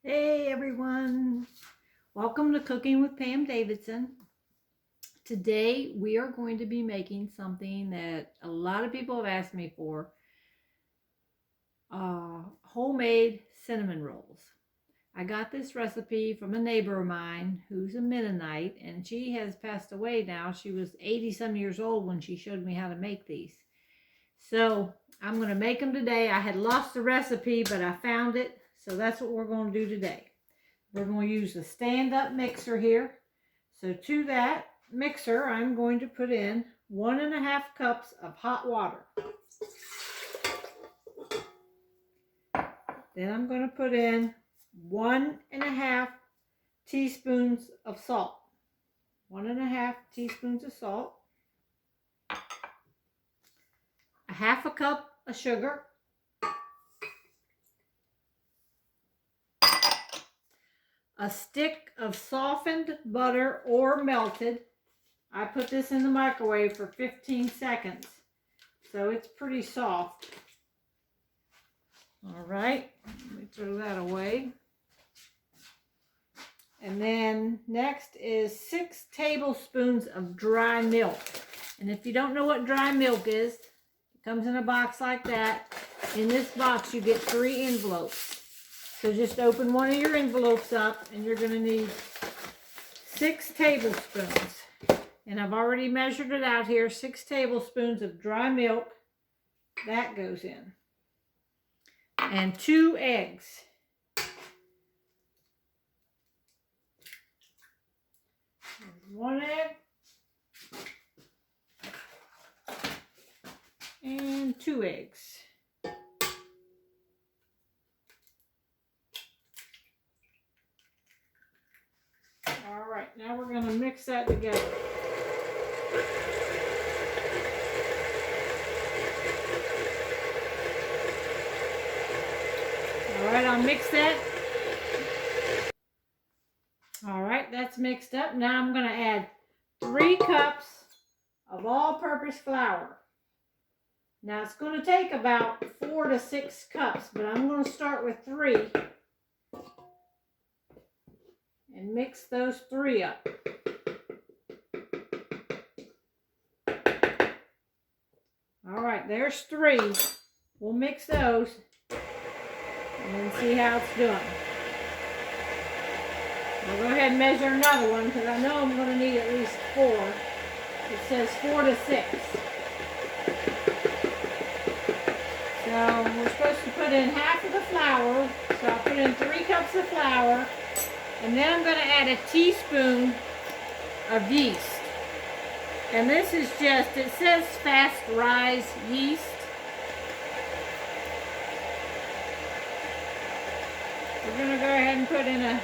Hey everyone, welcome to Cooking with Pam Davidson. Today we are going to be making something that a lot of people have asked me for, homemade cinnamon rolls. I got this recipe from a neighbor of mine who's a Mennonite, and she has passed away now. She was 80 some years old when she showed me how to make these. So I'm going to make them today. I had lost the recipe, but I found it. So that's what we're going to do today. We're going to use the stand-up mixer here. So to that mixer, I'm going to put in 1.5 cups of hot water. Then I'm going to put in 1.5 teaspoons of salt. 1.5 teaspoons of salt. 1/2 cup of sugar. A stick of softened butter or melted. I put this in the microwave for 15 seconds, so it's pretty soft. All right, let me throw that away. And then next is 6 tablespoons of dry milk. And if you don't know what dry milk is, it comes in a box like that. In this box you get 3 envelopes. So just open one of your envelopes up and you're going to need 6 tablespoons. And I've already measured it out here. 6 tablespoons of dry milk. That goes in. And 2 eggs. There's 1 egg. And 2 eggs. All right, now we're going to mix that together. All right, I'll mix that. All right, that's mixed up. Now I'm going to add 3 cups of all-purpose flour. Now it's going to take about 4 to 6 cups, but I'm going to start with 3 and mix those 3 up. All right, there's 3. We'll mix those and then see how it's doing. I'll go ahead and measure another one because I know I'm going to need at least 4. It says 4 to 6. So we're supposed to put in half of the flour. So I'll put in 3 cups of flour. And then I'm going to add a teaspoon of yeast. And this is just, it says fast rise yeast. We're going to go ahead and put in a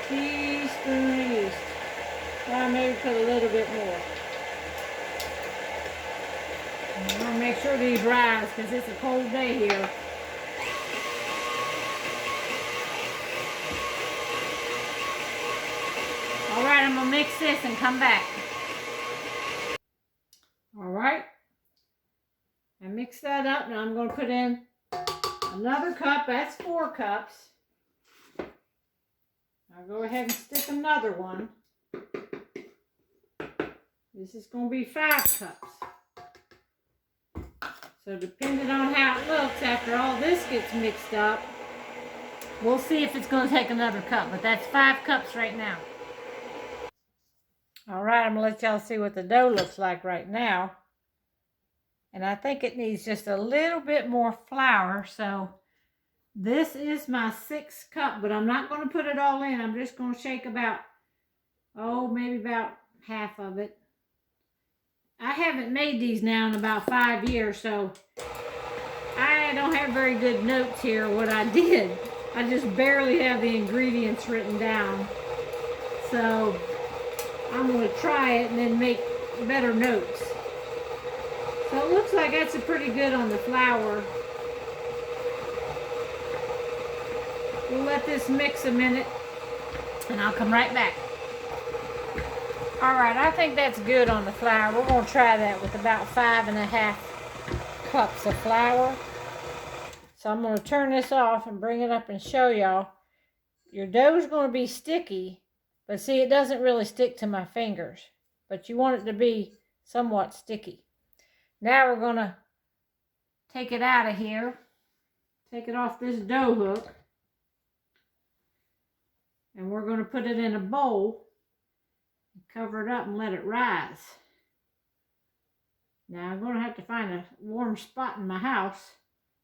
teaspoon of yeast. Well, maybe put a little bit more. I'm going to make sure these rise because it's a cold day here. All right, I'm going to mix this and come back. All right. I mix that up. Now I'm going to put in another cup. That's 4 cups. I'll go ahead and stick another one. This is going to be 5 cups. So depending on how it looks after all this gets mixed up, we'll see if it's going to take another cup. But that's 5 cups right now. All right, I'm going to let y'all see what the dough looks like right now. And I think it needs just a little bit more flour. So this is my 6th cup, but I'm not going to put it all in. I'm just going to shake about, maybe about half of it. I haven't made these now in about 5 years, so I don't have very good notes here what I did. I just barely have the ingredients written down. So I'm going to try it and then make better notes. So it looks like that's pretty good on the flour. We'll let this mix a minute and I'll come right back. All right, I think that's good on the flour. We're going to try that with about 5.5 cups of flour. So I'm going to turn this off and bring it up and show y'all. Your dough is going to be sticky, but see, it doesn't really stick to my fingers. But you want it to be somewhat sticky. Now we're going to take it out of here. Take it off this dough hook. And we're going to put it in a bowl. Cover it up and let it rise. Now I'm going to have to find a warm spot in my house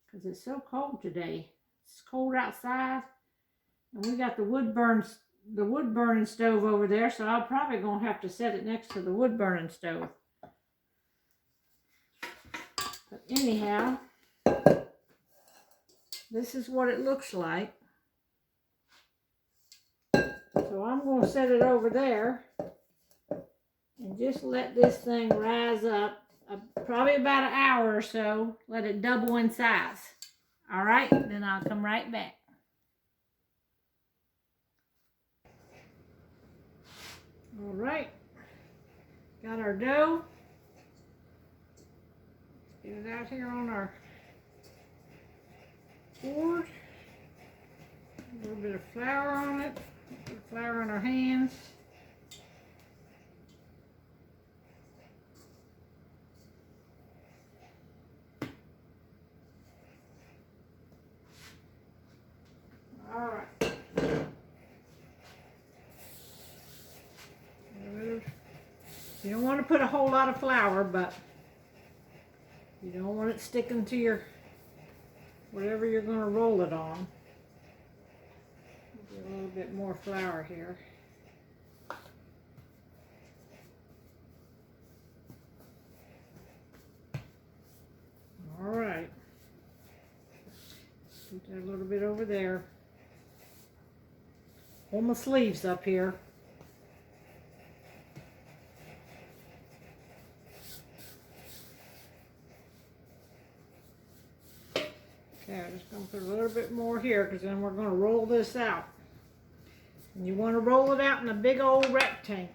because it's so cold today. It's cold outside. And we got the wood burning stove over there, so I'm probably going to have to set it next to the wood burning stove. But anyhow, this is what it looks like. So I'm going to set it over there and just let this thing rise up probably about an hour or so. Let it double in size. All right, then I'll come right back. All right, got our dough. Get it out here on our board. A little bit of flour on it. Put flour on our hands. All right. You don't want to put a whole lot of flour, but you don't want it sticking to your whatever you're going to roll it on. Get a little bit more flour here. All right. Put that a little bit over there. Pull my sleeves up here. Okay, I'm just going to put a little bit more here because then we're going to roll this out. And you want to roll it out in a big old rectangle.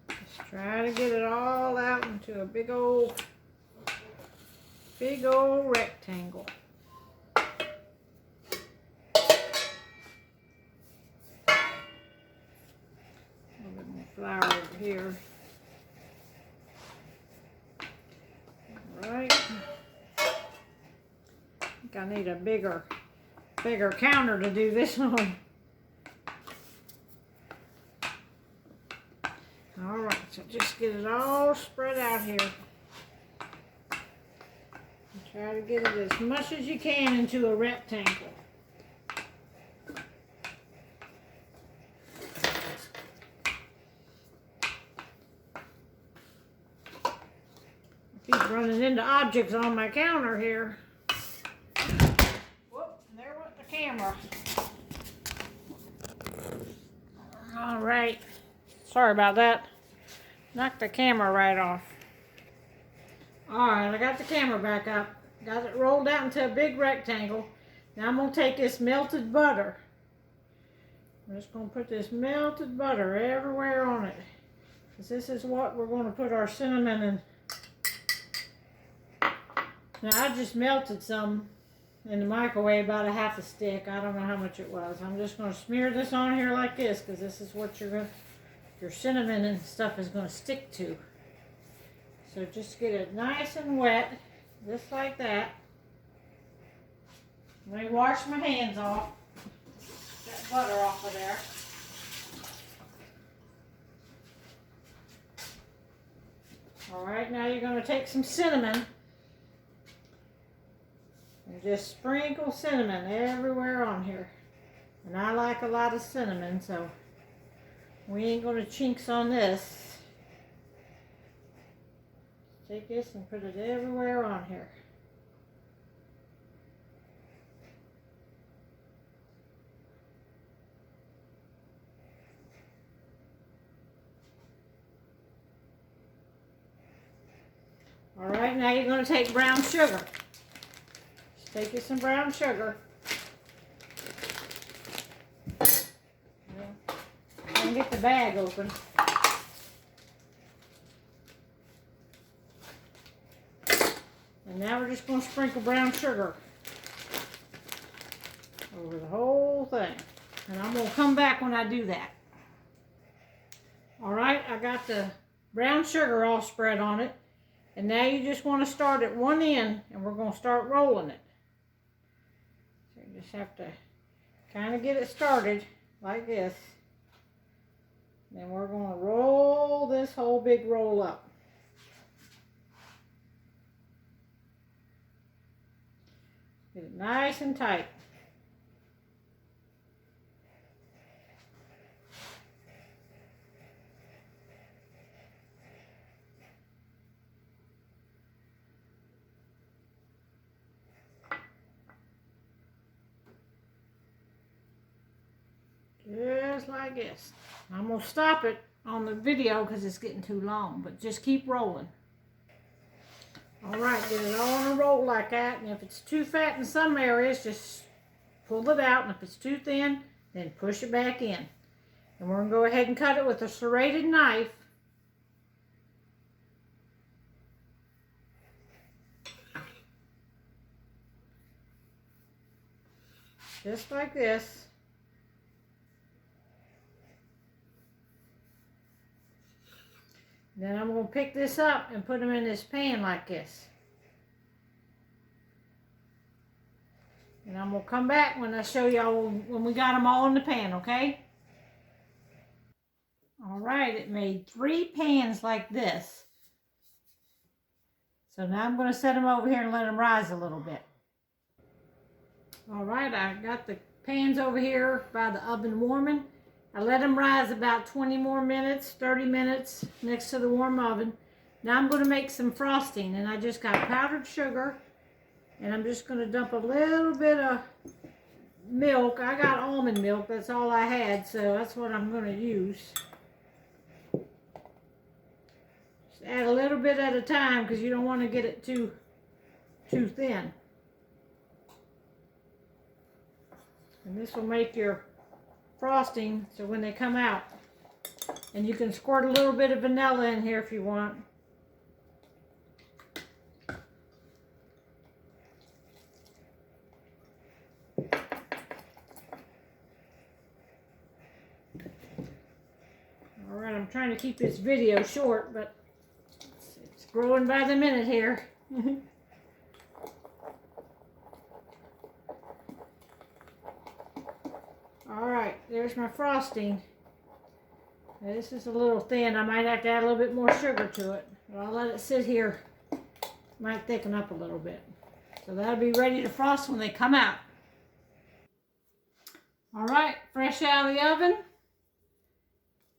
Just try to get it all out into a big old rectangle. A little bit more flour over here. All right. I think I need a bigger counter to do this on. All right, so just get it all spread out here. Try to get it as much as you can into a rectangle. I keep running into objects on my counter here. Whoop, there went the camera. All right, sorry about that. Knocked the camera right off. All right, I got the camera back up. Got it rolled out into a big rectangle. Now I'm going to take this melted butter. I'm just going to put this melted butter everywhere on it. Because this is what we're going to put our cinnamon in. Now I just melted some in the microwave, about a half a stick. I don't know how much it was. I'm just going to smear this on here like this because this is what your cinnamon and stuff is going to stick to. So just get it nice and wet. Just like that. Let me wash my hands off. Get that butter off of there. Alright, now you're going to take some cinnamon and just sprinkle cinnamon everywhere on here. And I like a lot of cinnamon, so we ain't going to chinks on this. Take this and put it everywhere on here. All right, now you're going to take brown sugar. Just take you some brown sugar. And get the bag open. And now we're just going to sprinkle brown sugar over the whole thing. And I'm going to come back when I do that. All right, I got the brown sugar all spread on it. And now you just want to start at one end, and we're going to start rolling it. So you just have to kind of get it started like this. Then we're going to roll this whole big roll up. Get it nice and tight. Just like this. I'm going to stop it on the video because it's getting too long, but just keep rolling. All right, get it all on a roll like that, and if it's too fat in some areas, just pull it out, and if it's too thin, then push it back in. And we're going to go ahead and cut it with a serrated knife. Just like this. Then I'm going to pick this up and put them in this pan like this. And I'm going to come back when I show y'all when we got them all in the pan, okay? All right, it made 3 pans like this. So now I'm going to set them over here and let them rise a little bit. All right, I got the pans over here by the oven warming. I let them rise about 20 more minutes, 30 minutes next to the warm oven. Now I'm going to make some frosting, and I just got powdered sugar, and I'm just going to dump a little bit of milk. I got almond milk, that's all I had, so that's what I'm going to use. Just add a little bit at a time because you don't want to get it too thin. And this will make your frosting so when they come out, and you can squirt a little bit of vanilla in here if you want. Alright, I'm trying to keep this video short, but it's growing by the minute here. Alright, there's my frosting. Now, this is a little thin. I might have to add a little bit more sugar to it. But I'll let it sit here. Might thicken up a little bit. So that'll be ready to frost when they come out. Alright, fresh out of the oven.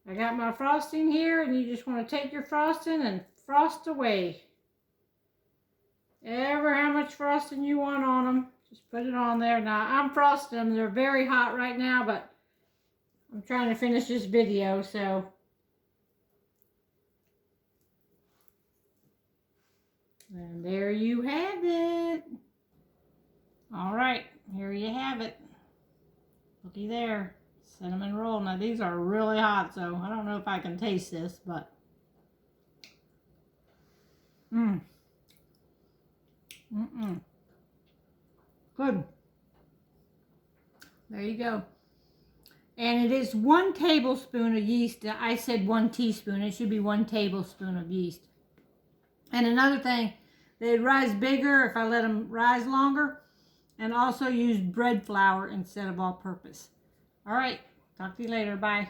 I got my frosting here, and you just want to take your frosting and frost away. Ever how much frosting you want on them. Just put it on there. Now, I'm frosting them. They're very hot right now, but I'm trying to finish this video, so. And there you have it. All right, here you have it. Looky there. Cinnamon roll. Now, these are really hot, so I don't know if I can taste this, but. Good. There you go. And it is 1 tablespoon of yeast. I said 1 teaspoon. It should be 1 tablespoon of yeast. And another thing, they'd rise bigger if I let them rise longer. And also use bread flour instead of all-purpose. All right. Talk to you later. Bye.